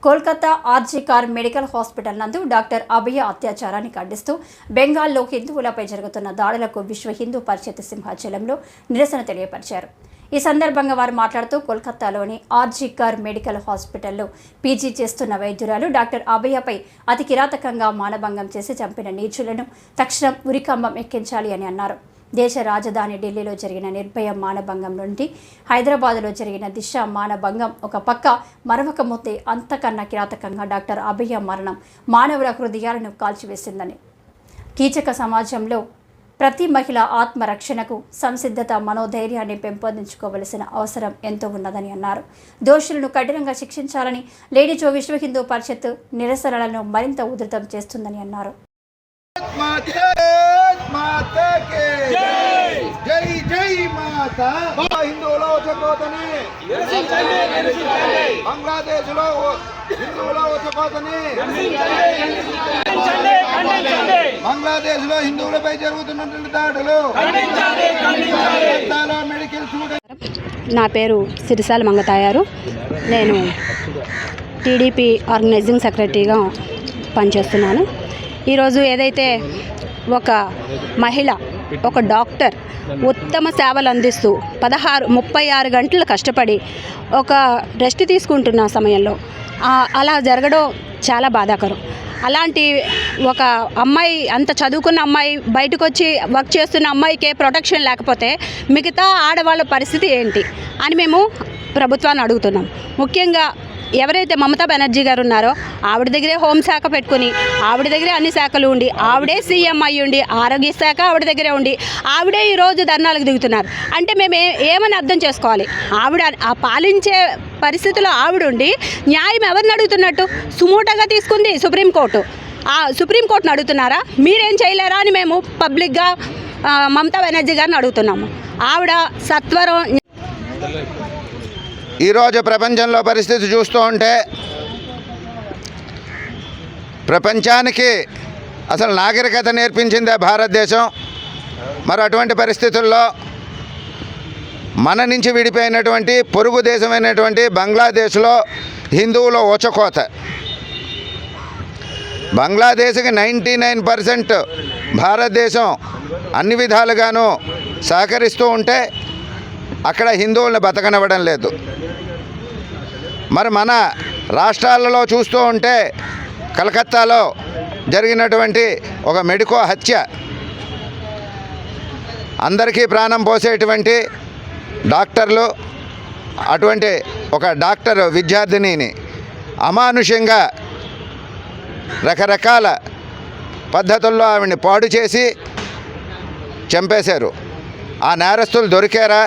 Kolkata RG Kar medical hospital నందు doctor Abhaya అత్యాచారాన్ని ఖండిస్తూ బెంగాల్లో హిందువులపై జరుగుతున్న దాడులకు విశ్వ హిందూ పరిషత్ సింహాచలంలో నిరసన తెలియపరిచారు. ఈ సందర్భంగా వారు మాట్లాడుతూ కోల్కతాలోని ఆర్జీ కార్ మెడికల్ హాస్పిటల్లో పీజీ చేస్తున్న వైద్యురాలు డాక్టర్ అభయపై అతి కిరాతకంగా మానభంగం చేసి చంపిన నీచులను తక్షణం ఉరికంబం ఎక్కించాలి అని అన్నారు. దేశ రాజధాని ఢిల్లీలో జరిగిన నిర్భయ మానభంగం నుండి హైదరాబాద్లో జరిగిన దిశ మానభంగం ఒక పక్క మరొక మొత్తే అంతకన్నా కిరాతకంగా డాక్టర్ అభయ మరణం మానవుల హృదయాలను కాల్చివేసిందని, కీచక సమాజంలో ప్రతి మహిళ ఆత్మరక్షణకు సంసిద్ధత మనోధైర్యాన్ని పెంపొందించుకోవలసిన అవసరం ఎంతో ఉన్నదని అన్నారు. దోషులను కఠినంగా శిక్షించాలని లేడీజో విశ్వ హిందూ పరిషత్ నిరసనలను మరింత ఉధృతం చేస్తుందని అన్నారు. బంగ్లాదేశ్లో హిందువులపై జరుగుతున్నటువంటి దాడులు. నా పేరు సిరిసాల మంగతాయారు. నేను టీడీపీ ఆర్గనైజింగ్ సెక్రటరీగా పనిచేస్తున్నాను. ఈరోజు ఏదైతే ఒక మహిళ, ఒక డాక్టర్ ఉత్తమ సేవలు అందిస్తూ 36 గంటలు కష్టపడి ఒక రెస్ట్ తీసుకుంటున్న సమయంలో అలా జరగడం చాలా బాధాకరం. అలాంటి ఒక అమ్మాయి, అంత చదువుకున్న అమ్మాయి బయటకు వచ్చి వర్క్ చేస్తున్న అమ్మాయికే ప్రొటెక్షన్ లేకపోతే మిగతా ఆడవాళ్ళ పరిస్థితి ఏంటి అని మేము ప్రభుత్వాన్ని అడుగుతున్నాం. ముఖ్యంగా ఎవరైతే మమతా బెనర్జీ గారు ఉన్నారో ఆవిడ దగ్గరే హోంశాఖ పెట్టుకుని, ఆవిడ దగ్గరే అన్ని శాఖలు ఉండి, ఆవిడే సీఎం అయ్యి ఉండి, ఆరోగ్య శాఖ ఆవిడ దగ్గరే ఉండి, ఆవిడే ఈరోజు ధర్నాలకు దిగుతున్నారు అంటే మేము ఏమని అర్థం చేసుకోవాలి? ఆవిడ ఆ పాలించే పరిస్థితిలో ఆవిడుండి న్యాయం ఎవరిని అడుగుతున్నట్టు? సుమూటగా తీసుకుంది సుప్రీంకోర్టు. ఆ సుప్రీంకోర్టును అడుగుతున్నారా? మీరేం చేయలేరా అని మేము పబ్లిక్గా మమతా బెనర్జీ గారిని అడుగుతున్నాము. ఆవిడ సత్వరం. ఈరోజు ప్రపంచంలో పరిస్థితి చూస్తూ ఉంటే ప్రపంచానికి అసలు నాగరికత నేర్పించిందే భారతదేశం. మరి అటువంటి పరిస్థితుల్లో మన నుంచి విడిపోయినటువంటి పొరుగు దేశమైనటువంటి బంగ్లాదేశ్లో హిందువుల ఊచకోత. బంగ్లాదేశ్కి 99% భారతదేశం అన్ని విధాలుగాను సహకరిస్తూ ఉంటే అక్కడ హిందువులను బతకనివ్వడం లేదు. మరి మన రాష్ట్రాలలో చూస్తూ ఉంటే కలకత్తాలో జరిగినటువంటి ఒక మెడికో హత్య, అందరికీ ప్రాణం పోసేటువంటి డాక్టర్లు, అటువంటి ఒక డాక్టర్ విద్యార్థినిని అమానుషంగా రకరకాల పద్ధతుల్లో ఆవిడని పాడు చేసి చంపేశారు. ఆ నేరస్తులు దొరికారా?